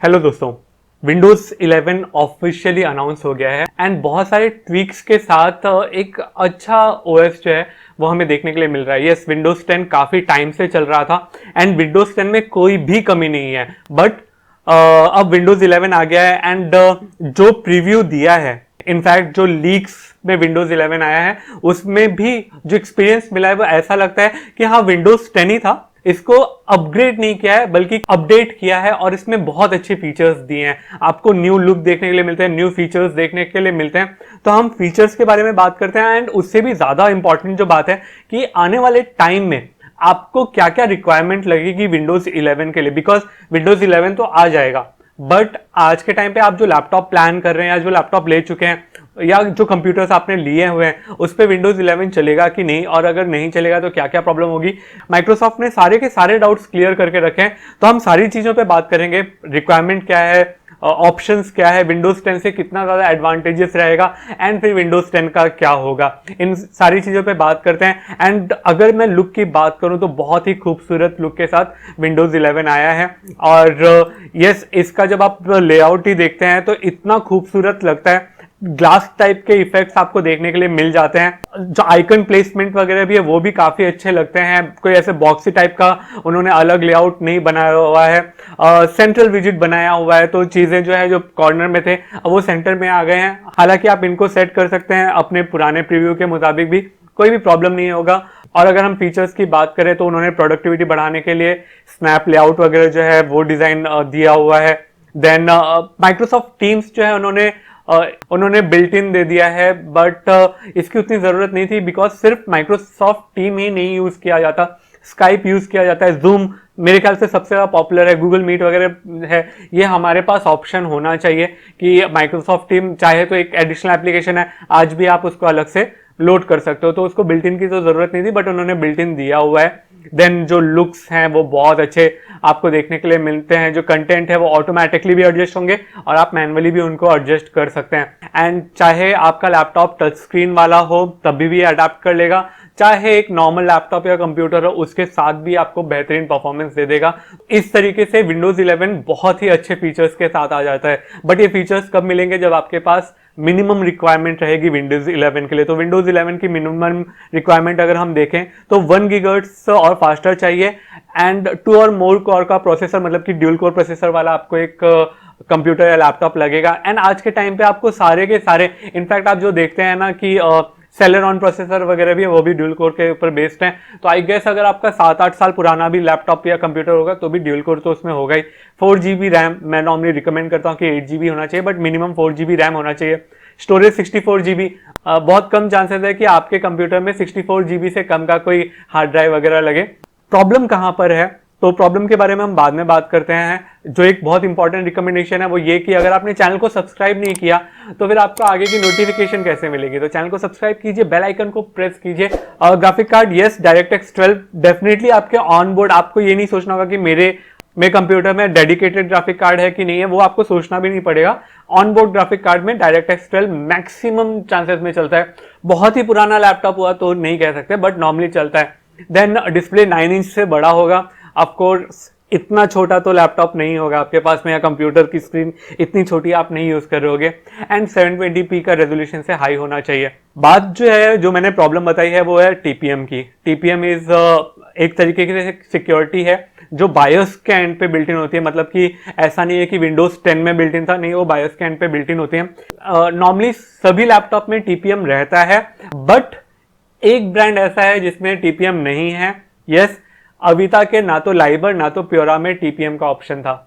Hello दोस्तों, Windows 11 officially announce हो गया है एंड बहुत सारे ट्वीक्स के साथ एक अच्छा ओएस जो है वो हमें देखने के लिए मिल रहा है। यस, विंडोज 10 काफी टाइम से चल रहा था एंड विंडोज 10 में कोई भी कमी नहीं है, बट अब विंडोज 11 आ गया है एंड जो प्रीव्यू दिया है, इनफैक्ट जो लीक्स में विंडोज 11 आया है उसमें भी जो एक्सपीरियंस मिला है वो ऐसा लगता है कि हाँ, विंडोज 10 ही था, इसको अपग्रेड नहीं किया है बल्कि अपडेट किया है और इसमें बहुत अच्छे फीचर्स दिए हैं। आपको न्यू लुक देखने के लिए मिलते हैं, न्यू फीचर्स देखने के लिए मिलते हैं। तो हम फीचर्स के बारे में बात करते हैं एंड उससे भी ज्यादा इंपॉर्टेंट जो बात है कि आने वाले टाइम में आपको क्या क्या रिक्वायरमेंट लगेगी विंडोज 11 के लिए, बिकॉज विंडोज 11 तो आ जाएगा, बट आज के टाइम पे आप जो लैपटॉप प्लान कर रहे हैं या जो लैपटॉप ले चुके हैं या जो कंप्यूटर्स आपने लिए हुए हैं उस पर विंडोज 11 चलेगा कि नहीं, और अगर नहीं चलेगा तो क्या क्या प्रॉब्लम होगी। माइक्रोसॉफ्ट ने सारे के सारे डाउट्स क्लियर करके रखे हैं, तो हम सारी चीजों पे बात करेंगे। रिक्वायरमेंट क्या है, ऑप्शंस क्या है, विंडोज 10 से कितना ज्यादा एडवांटेजेस रहेगा एंड फिर विंडोज 10 का क्या होगा, इन सारी चीजों पे बात करते हैं। एंड अगर मैं लुक की बात करूं तो बहुत ही खूबसूरत लुक के साथ विंडोज 11 आया है। और यस, इसका जब आप लेआउट ही देखते हैं तो इतना खूबसूरत लगता है, ग्लास टाइप के इफेक्ट्स आपको देखने के लिए मिल जाते हैं। जो आइकन प्लेसमेंट वगैरह भी है वो भी काफी अच्छे लगते हैं, कोई ऐसे बॉक्सी टाइप का उन्होंने अलग लेआउट नहीं बनाया हुआ है। सेंट्रल विजिट बनाया हुआ है, तो चीजें जो है जो कॉर्नर में थे अब वो सेंटर में आ गए हैं। हालांकि आप इनको सेट कर सकते हैं अपने पुराने प्रीव्यू के मुताबिक भी, कोई भी प्रॉब्लम नहीं होगा। और अगर हम फीचर्स की बात करें तो उन्होंने प्रोडक्टिविटी बढ़ाने के लिए स्नैप लेआउट वगैरह जो है वो डिजाइन दिया हुआ है। देन माइक्रोसॉफ्ट टीम्स जो है उन्होंने बिल्ट इन दे दिया है, बट इसकी उतनी जरूरत नहीं थी, बिकॉज सिर्फ माइक्रोसॉफ्ट टीम ही नहीं यूज किया जाता, स्काइप यूज किया जाता है, जूम मेरे ख्याल से सबसे ज्यादा पॉपुलर है, गूगल मीट वगैरह है। ये हमारे पास ऑप्शन होना चाहिए कि माइक्रोसॉफ्ट टीम चाहे तो एक एडिशनल एप्लीकेशन है, आज भी आप उसको अलग से लोड कर सकते हो, तो उसको बिल्ट इन की तो जरूरत नहीं थी, बट उन्होंने बिल्ट इन दिया हुआ है। देन जो लुक्स हैं वो बहुत अच्छे आपको देखने के लिए मिलते हैं, जो कंटेंट है वो ऑटोमेटिकली भी एडजस्ट होंगे और आप मैनुअली भी उनको एडजस्ट कर सकते हैं। एंड चाहे आपका लैपटॉप टच स्क्रीन वाला हो तभी भी अडेप्ट कर लेगा, चाहे एक नॉर्मल लैपटॉप या कंप्यूटर हो उसके साथ भी आपको बेहतरीन परफॉर्मेंस दे देगा। इस तरीके से विंडोज 11 बहुत ही अच्छे फीचर्स के साथ आ जाता है। बट ये फीचर्स कब मिलेंगे, जब आपके पास मिनिमम रिक्वायरमेंट रहेगी विंडोज 11 के लिए। तो विंडोज 11 की मिनिमम रिक्वायरमेंट अगर हम देखें तो 1 गीगाहर्ट्ज और फास्टर चाहिए एंड 2 और मोर कोर का प्रोसेसर, मतलब कि ड्यूल कोर प्रोसेसर वाला आपको एक कंप्यूटर या लैपटॉप लगेगा। एंड आज के टाइम पे आपको सारे के सारे, इनफैक्ट आप जो देखते हैं ना कि सेलेरॉन प्रोसेसर वगैरह भी है वो भी ड्यूल कोर के ऊपर बेस्ड है। तो आई गेस अगर आपका 7-8 साल पुराना भी लैपटॉप या कंप्यूटर होगा तो भी ड्यूल कोर तो उसमें होगा ही। 4GB रैम मैं नॉर्मली रिकमेंड करता हूँ कि 8GB होना चाहिए, बट मिनिमम 4GB रैम होना चाहिए। स्टोरेज 64GB, बहुत कम चांसेस है कि आपके कंप्यूटर में 64GB से कम का कोई हार्ड ड्राइव वगैरह लगे। प्रॉब्लम कहां पर है, तो प्रॉब्लम के बारे में हम बाद में बात करते हैं। जो एक बहुत इंपॉर्टेंट रिकमेंडेशन है वो ये कि अगर आपने चैनल को सब्सक्राइब नहीं किया तो फिर आपको आगे की नोटिफिकेशन कैसे मिलेगी, तो चैनल को सब्सक्राइब कीजिए, बेल आइकन को प्रेस कीजिए। ग्राफिक कार्ड यस, डायरेक्टx 12 डेफिनेटली आपके ऑन बोर्ड, आपको ये नहीं सोचना होगा कि मेरे कंप्यूटर में डेडिकेटेड ग्राफिक कार्ड है कि नहीं है, वो आपको सोचना भी नहीं पड़ेगा। ऑन बोर्ड ग्राफिक कार्ड में डायरेक्टx 12 मैक्सिमम चांसेस में चलता है। बहुत ही पुराना लैपटॉप हुआ तो नहीं कह सकते, बट नॉर्मली चलता है। देन डिस्प्ले 9 इंच से बड़ा होगा, ऑफकोर्स इतना छोटा तो लैपटॉप नहीं होगा आपके पास में, या कंप्यूटर की स्क्रीन इतनी छोटी आप नहीं यूज कर रहे होगे। एंड 720p का रेजोल्यूशन से हाई होना चाहिए। बात जो है, जो मैंने प्रॉब्लम बताई है वो है टीपीएम की। टीपीएम इज एक तरीके की सिक्योरिटी है जो बायोस के एंड पे बिल्ट इन होती है, मतलब कि ऐसा नहीं है कि विंडोज 10 में बिल्ट इन था, नहीं, वो बायोस के एंड पे बिल्ट इन होती है। नॉर्मली सभी लैपटॉप में टीपीएम रहता है, बट एक ब्रांड ऐसा है जिसमें टीपीएम नहीं है। यस, अविता के ना तो लाइबर ना तो प्योरा में टीपीएम का ऑप्शन था।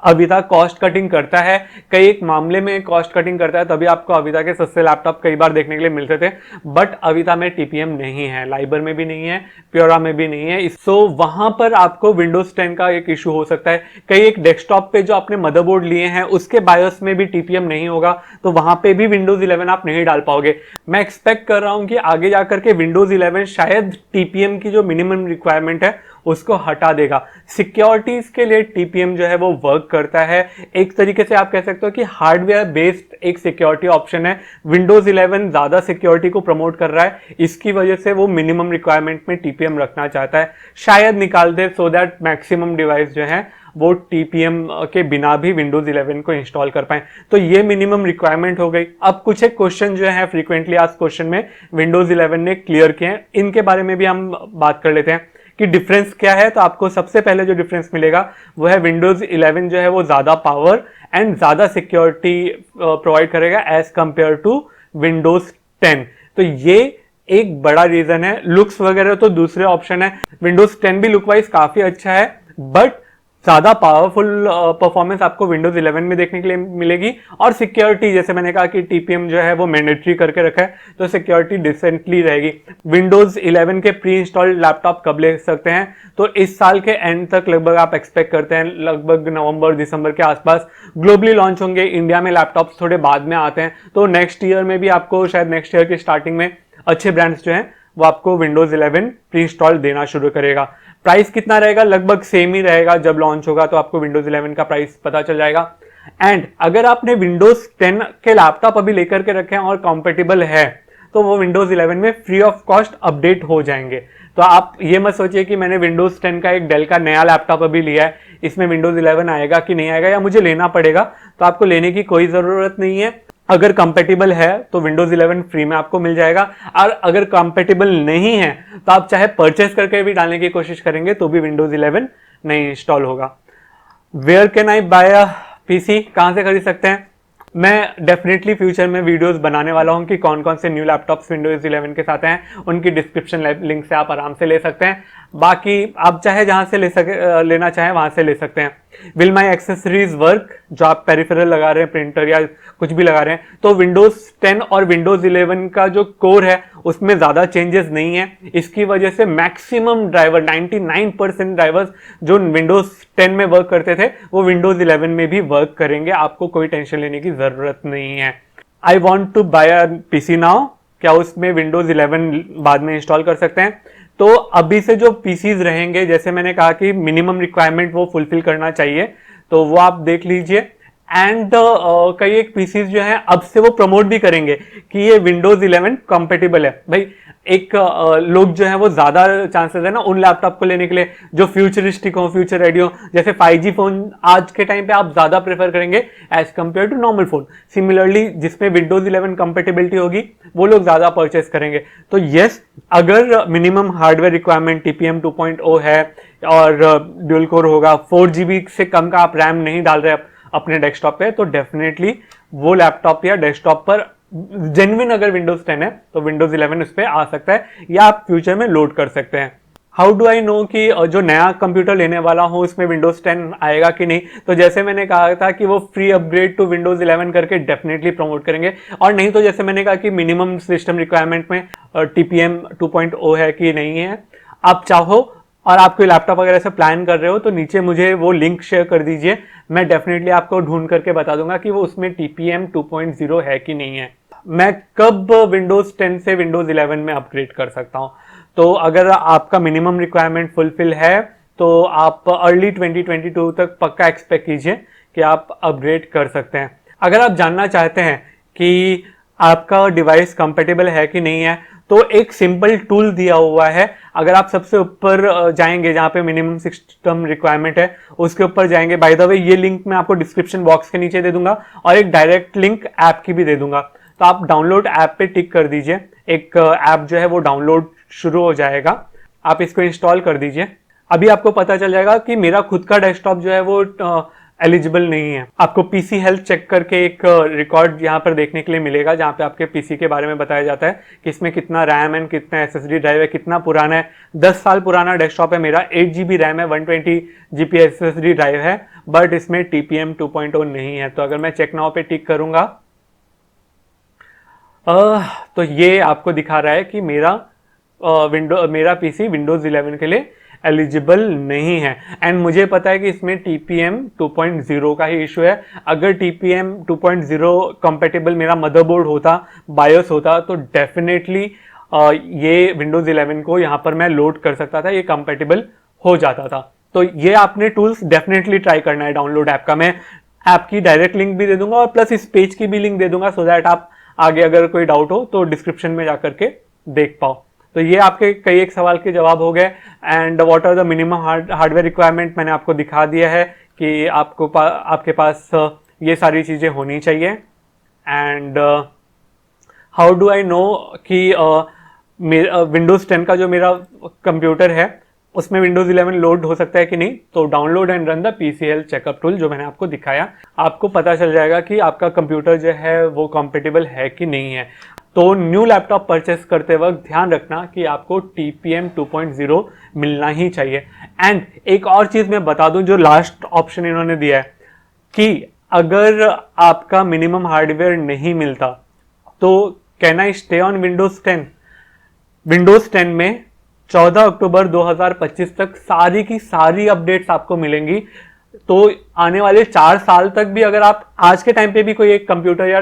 अविता कॉस्ट कटिंग करता है, कई एक मामले में कॉस्ट कटिंग करता है, तभी आपको अविता के सस्ते लैपटॉप कई बार देखने के लिए मिलते थे, बट अविता में टीपीएम नहीं है, लाइबर में भी नहीं है, प्योरा में भी नहीं है। सो वहां पर आपको विंडोज 10 का एक इशू हो सकता है। कई एक डेस्कटॉप पे जो आपने मदरबोर्ड लिए हैं उसके बायोस में भी टीपीएम नहीं होगा, तो वहां पे भी विंडोज 11 आप नहीं डाल पाओगे। मैं एक्सपेक्ट कर रहा हूं कि आगे जाकर के विंडोज 11 शायद टीपीएम की जो मिनिमम रिक्वायरमेंट है उसको हटा देगा। सिक्योरिटीज के लिए टीपीएम जो है वो वर्क करता है। एक तरीके से आप कह सकते हो कि हार्डवेयर बेस्ड एक सिक्योरिटी ऑप्शन है। विंडोज 11 ज्यादा सिक्योरिटी को प्रमोट कर रहा है, इसकी वजह से वो मिनिमम रिक्वायरमेंट में टीपीएम रखना चाहता है। शायद निकाल दे सो दैट मैक्सिमम डिवाइस जो है वो TPM के बिना भी विंडोज 11 को इंस्टॉल कर पाए। तो ये मिनिमम रिक्वायरमेंट हो गई। अब कुछ एक क्वेश्चन जो है फ्रीक्वेंटली आस्क्ड क्वेश्चन में विंडोज 11 ने क्लियर किए हैं, इनके बारे में भी हम बात कर लेते हैं कि डिफरेंस क्या है। तो आपको सबसे पहले जो डिफरेंस मिलेगा वो है विंडोज 11 जो है वो ज्यादा पावर एंड ज्यादा सिक्योरिटी प्रोवाइड करेगा एज कंपेयर टू विंडोज 10। तो ये एक बड़ा रीजन है। लुक्स वगैरह तो दूसरे ऑप्शन है, विंडोज 10 भी लुक वाइज काफी अच्छा है, बट ज्यादा पावरफुल परफॉर्मेंस आपको विंडोज 11 में देखने के लिए मिलेगी। और सिक्योरिटी, जैसे मैंने कहा कि TPM जो है वो मैंडेटरी करके रखा है, तो सिक्योरिटी डिसेंटली रहेगी। विंडोज 11 के प्री इंस्टॉल्ड लैपटॉप कब ले सकते हैं? तो इस साल के एंड तक लगभग आप एक्सपेक्ट करते हैं, लगभग नवंबर दिसंबर के आसपास ग्लोबली लॉन्च होंगे। इंडिया में लैपटॉप्स थोड़े बाद में आते हैं, तो नेक्स्ट ईयर में भी आपको, शायद नेक्स्ट ईयर की स्टार्टिंग में अच्छे ब्रांड्स जो हैं वो आपको विंडोज 11 प्री इंस्टॉल देना शुरू करेगा। प्राइस कितना रहेगा? लगभग सेम ही रहेगा। जब लॉन्च होगा तो आपको विंडोज 11 का प्राइस पता चल जाएगा। एंड अगर आपने विंडोज 10 के लैपटॉप अभी लेकर के रखे हैं और कंपेटेबल है, तो वो विंडोज 11 में फ्री ऑफ कॉस्ट अपडेट हो जाएंगे। तो आप ये मत सोचिए कि मैंने विंडोज 10 का एक डेल का नया लैपटॉप अभी लिया है, इसमें विंडोज 11 आएगा कि नहीं आएगा या मुझे लेना पड़ेगा। तो आपको लेने की कोई जरूरत नहीं है। अगर कंपेटेबल है तो विंडोज 11 फ्री में आपको मिल जाएगा, और अगर कंपेटेबल नहीं है तो आप चाहे परचेस करके भी डालने की कोशिश करेंगे तो भी विंडोज 11 नहीं इंस्टॉल होगा। Where can I buy a PC? कहां से खरीद सकते हैं? मैं डेफिनेटली फ्यूचर में वीडियोस बनाने वाला हूं कि कौन कौन से न्यू लैपटॉप्स विंडोज 11 के साथ हैं, उनकी डिस्क्रिप्शन लिंक से आप आराम से ले सकते हैं। बाकी आप चाहे जहां से लेना चाहें वहां से ले सकते हैं। Will my accessories work? जो आप पेरिफेरल लगा रहे हैं, प्रिंटर या कुछ भी लगा रहे हैं, तो विंडोज 10 और विंडोज 11 का जो कोर है उसमें ज्यादा चेंजेस नहीं है। इसकी वजह से मैक्सिमम ड्राइवर, 99% ड्राइवर्स जो विंडोज 10 में वर्क करते थे वो विंडोज 11 में भी वर्क करेंगे। आपको कोई टेंशन लेने की जरूरत नहीं है। I want to buy a PC now? क्या उसमें विंडोज 11 बाद में इंस्टॉल कर सकते हैं? तो अभी से जो पीसीज रहेंगे, जैसे मैंने कहा कि मिनिमम रिक्वायरमेंट वो फुलफिल करना चाहिए, तो वो आप देख लीजिए। एंड कई एक पीसीज जो हैं अब से वो प्रमोट भी करेंगे कि ये विंडोज 11 कंपेटेबल है। भाई एक लोग जो है वो ज्यादा चांसेस है ना उन लैपटॉप को लेने के लिए जो फ्यूचरिस्टिक हो, फ्यूचर रेडी हो। जैसे 5G फोन आज के टाइम पे आप ज्यादा प्रेफर करेंगे as compare to normal phone. Similarly जिसमें विंडोज 11 कंपेटेबिलिटी होगी वो लोग ज्यादा परचेस करेंगे। तो यस, अगर मिनिमम हार्डवेयर रिक्वायरमेंट TPM 2.0 है और ड्यूल कोर होगा, 4GB से कम का आप रैम नहीं डाल रहे अपने डेस्कटॉप पे, तो डेफिनेटली वो लैपटॉप या डेस्कटॉप पर जेन्युइन अगर विंडोज 10 है तो विंडोज 11 उस पर आ सकता है, या आप फ्यूचर में लोड कर सकते हैं। हाउ डू आई नो कि जो नया कंप्यूटर लेने वाला हूं उसमें विंडोज 10 आएगा कि नहीं? तो जैसे मैंने कहा था कि वो फ्री अपग्रेड टू विंडोज 11 करके डेफिनेटली प्रमोट करेंगे, और नहीं तो जैसे मैंने कहा कि मिनिमम सिस्टम रिक्वायरमेंट में TPM 2.0 है कि नहीं है। आप चाहो और आप कोई लैपटॉप वगैरह से प्लान कर रहे हो तो नीचे मुझे वो लिंक शेयर कर दीजिए, मैं डेफिनेटली आपको ढूंढ करके बता दूंगा कि वो उसमें TPM 2.0 है कि नहीं है। मैं कब विंडोज 10 से विंडोज 11 में अपग्रेड कर सकता हूं? तो अगर आपका मिनिमम रिक्वायरमेंट फुलफिल है तो आप अर्ली 2022 तक पक्का एक्सपेक्ट कीजिए कि आप अपग्रेड कर सकते हैं। अगर आप जानना चाहते हैं कि आपका डिवाइस कंपेटेबल है कि नहीं है, तो एक सिंपल टूल दिया हुआ है। अगर आप सबसे ऊपर जाएंगे जहां पे मिनिमम सिस्टम रिक्वायरमेंट है उसके ऊपर जाएंगे, बाय द वे ये लिंक मैं आपको डिस्क्रिप्शन बॉक्स के नीचे दे दूंगा और एक डायरेक्ट लिंक ऐप की भी दे दूंगा। तो आप डाउनलोड ऐप पे टिक कर दीजिए, एक ऐप जो है वो डाउनलोड शुरू हो जाएगा, आप इसको इंस्टॉल कर दीजिए। अभी आपको पता चल जाएगा कि मेरा खुद का डेस्कटॉप जो है वो एलिजिबल नहीं है। आपको पीसी हेल्थ चेक करके एक रिकॉर्ड यहाँ पर देखने के लिए मिलेगा जहाँ पे आपके पीसी के बारे में बताया जाता है कि इसमें कितना रैम एंड कितना SSD ड्राइव है, कितना पुराना है। 10 साल पुराना डेस्कटॉप है मेरा, 8GB रैम है, 120GB SSD ड्राइव है, बट इसमें TPM 2.0 नहीं है। तो अगर मैं चेक नाउ पे टिक करूंगा तो ये आपको दिखा रहा है कि मेरा पीसी विंडोज 11 के लिए एलिजिबल नहीं है। एंड मुझे पता है कि इसमें TPM 2.0 का ही इशू है। अगर TPM 2.0 कंपेटेबल मेरा मदरबोर्ड होता, बायोस होता, तो डेफिनेटली ये विंडोज 11 को यहाँ पर मैं लोड कर सकता था, ये कंपेटेबल हो जाता था। तो ये आपने टूल्स डेफिनेटली ट्राई करना है डाउनलोड ऐप का। मैं ऐप की डायरेक्ट लिंक भी दे दूंगा और प्लस इस पेज की भी लिंक दे दूंगा, सो दैट आप आगे अगर कोई डाउट हो तो डिस्क्रिप्शन में जाकर के देख पाओ। तो ये आपके कई एक सवाल के जवाब हो गए। And what are the minimum hardware requirement मैंने आपको दिखा दिया है कि आपके पास ये सारी चीज़ें होनी चाहिए। And how do I know कि विंडोज़ 10 का जो मेरा कंप्यूटर है उसमें विंडोज़ 11 लोड हो सकता है कि नहीं, तो download and run the PCL checkup tool जो मैंने आपको दिखाया, आपको पता चल जाएगा कि आपका कंप्यूटर जो है वो कॉम्पेटिबल है कि नहीं है। तो न्यू लैपटॉप परचेस करते वक्त ध्यान रखना कि आपको TPM 2.0 मिलना ही चाहिए। एंड एक और चीज़ मैं बता दूं, जो लास्ट ऑप्शन इन्होंने दिया है कि अगर आपका मिनिमम हार्डवेयर नहीं मिलता तो can I stay on Windows 10। Windows 10 में 14 अक्टूबर 2025 तक सारी की सारी अपडेट्स आपको मिलेंगी। तो आने वाले 4 साल तक भी अगर आप आज के टाइम पे भी कोई एक कंप्यूटर या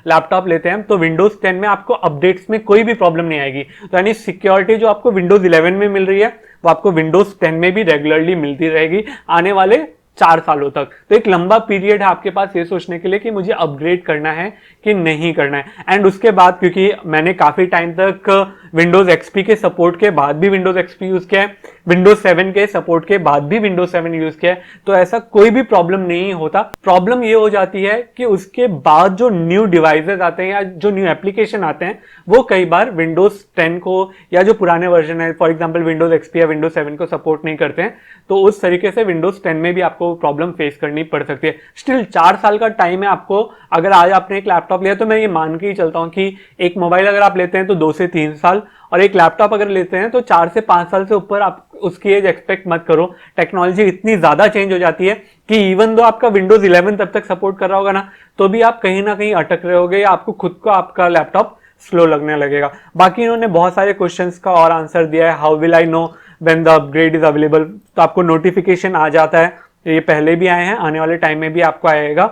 लैपटॉप लेते हैं तो विंडोज 10 में आपको अपडेट्स में कोई भी प्रॉब्लम नहीं आएगी। तो यानी सिक्योरिटी जो आपको विंडोज 11 में मिल रही है वो आपको विंडोज 10 में भी रेगुलरली मिलती रहेगी आने वाले 4 सालों तक। तो एक लंबा पीरियड है आपके पास ये सोचने के लिए कि मुझे अपग्रेड करना है कि नहीं करना है। एंड उसके बाद, क्योंकि मैंने काफी टाइम तक विंडोज XP के सपोर्ट के बाद भी विंडोज XP यूज किया है, विंडोज 7 के सपोर्ट के बाद भी विंडोज 7 यूज किया है, तो ऐसा कोई भी प्रॉब्लम नहीं होता। प्रॉब्लम ये हो जाती है कि उसके बाद जो न्यू डिवाइसेस आते हैं या जो न्यू एप्लीकेशन आते हैं वो कई बार विंडोज 10 को या जो पुराने वर्जन है, फॉर एग्जाम्पल विंडोज XP या विंडोज 7 को सपोर्ट नहीं करते हैं, तो उस तरीके से विंडोज 10 में भी आपको प्रॉब्लम फेस करनी पड़ सकती है। स्टिल 4 साल का टाइम है आपको। अगर आज आपने एक लैपटॉप लिया तो मैं ये मान के ही चलता हूं कि एक मोबाइल अगर आप लेते हैं तो 2 से 3 साल, और एक लैपटॉप अगर लेते हैं तो 4 से 5 साल से ऊपर आप उसकी एज एक्सपेक्ट मत करो। टेक्नोलॉजी इतनी ज्यादा चेंज हो जाती है कि इवन दो आपका विंडोज 11 तब तक सपोर्ट कर रहा होगा ना, तो भी आप कहीं ना कहीं अटक रहे होगे या आपको खुद को आपका लैपटॉप स्लो लगने लगेगा। बाकी इन्होंने बहुत सारे क्वेश्चंस का और आंसर दिया है। How will I know when the upgrade is available, तो आपको नोटिफिकेशन आ जाता है, ये पहले भी आए हैं, आने वाले टाइम में भी आपको आएगा।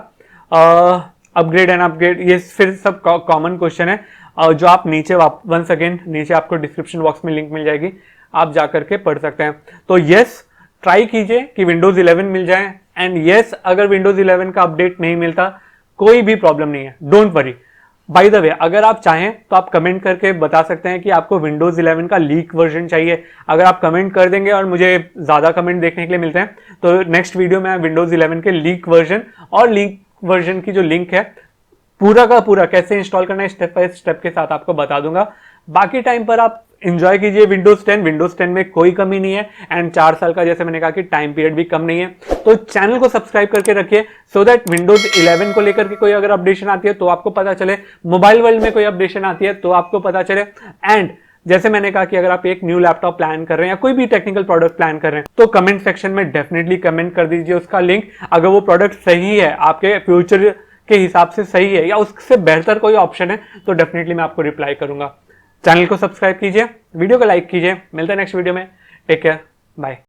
अपग्रेड एंड अपग्रेड ये फिर सब कॉमन क्वेश्चन है, जो आप नीचे वंस अगेन नीचे आपको डिस्क्रिप्शन बॉक्स में लिंक मिल जाएगी, आप जाकर के पढ़ सकते हैं। तो यस, ट्राई कीजिए कि विंडोज 11 मिल जाए। एंड यस, अगर विंडोज 11 का अपडेट नहीं मिलता कोई भी प्रॉब्लम नहीं है, don't worry. By the way, अगर आप चाहें तो आप कमेंट करके बता सकते हैं कि आपको विंडोज 11 का लीक वर्जन चाहिए। अगर आप कमेंट कर देंगे और मुझे ज्यादा कमेंट देखने के लिए मिलते हैं तो नेक्स्ट वीडियो में विंडोज 11 के लीक वर्जन और लीक वर्जन की जो लिंक है पूरा का पूरा कैसे इंस्टॉल करना है स्टेप बाय स्टेप के साथ आपको बता दूंगा। बाकी टाइम पर आप एंजॉय कीजिए विंडोज 10। विंडोज 10 में कोई कमी नहीं है एंड 4 साल का, जैसे मैंने कहा कि टाइम पीरियड भी कम नहीं है। तो चैनल को सब्सक्राइब करके रखिए सो दैट विंडोज 11 को लेकर के कोई अगर अपडेशन आती है तो आपको पता चले, मोबाइल वर्ल्ड में कोई अपडेशन आती है तो आपको पता चले। एंड जैसे मैंने कहा कि अगर आप एक न्यू लैपटॉप प्लान कर रहे हैं या कोई भी टेक्निकल प्रोडक्ट प्लान कर रहे हैं तो कमेंट सेक्शन में डेफिनेटली कमेंट कर दीजिए उसका लिंक। अगर वो प्रोडक्ट सही है, आपके फ्यूचर के हिसाब से सही है या उससे बेहतर कोई ऑप्शन है तो डेफिनेटली मैं आपको रिप्लाई करूंगा। चैनल को सब्सक्राइब कीजिए, वीडियो को लाइक कीजिए। मिलते हैं नेक्स्ट वीडियो में। Take care, bye.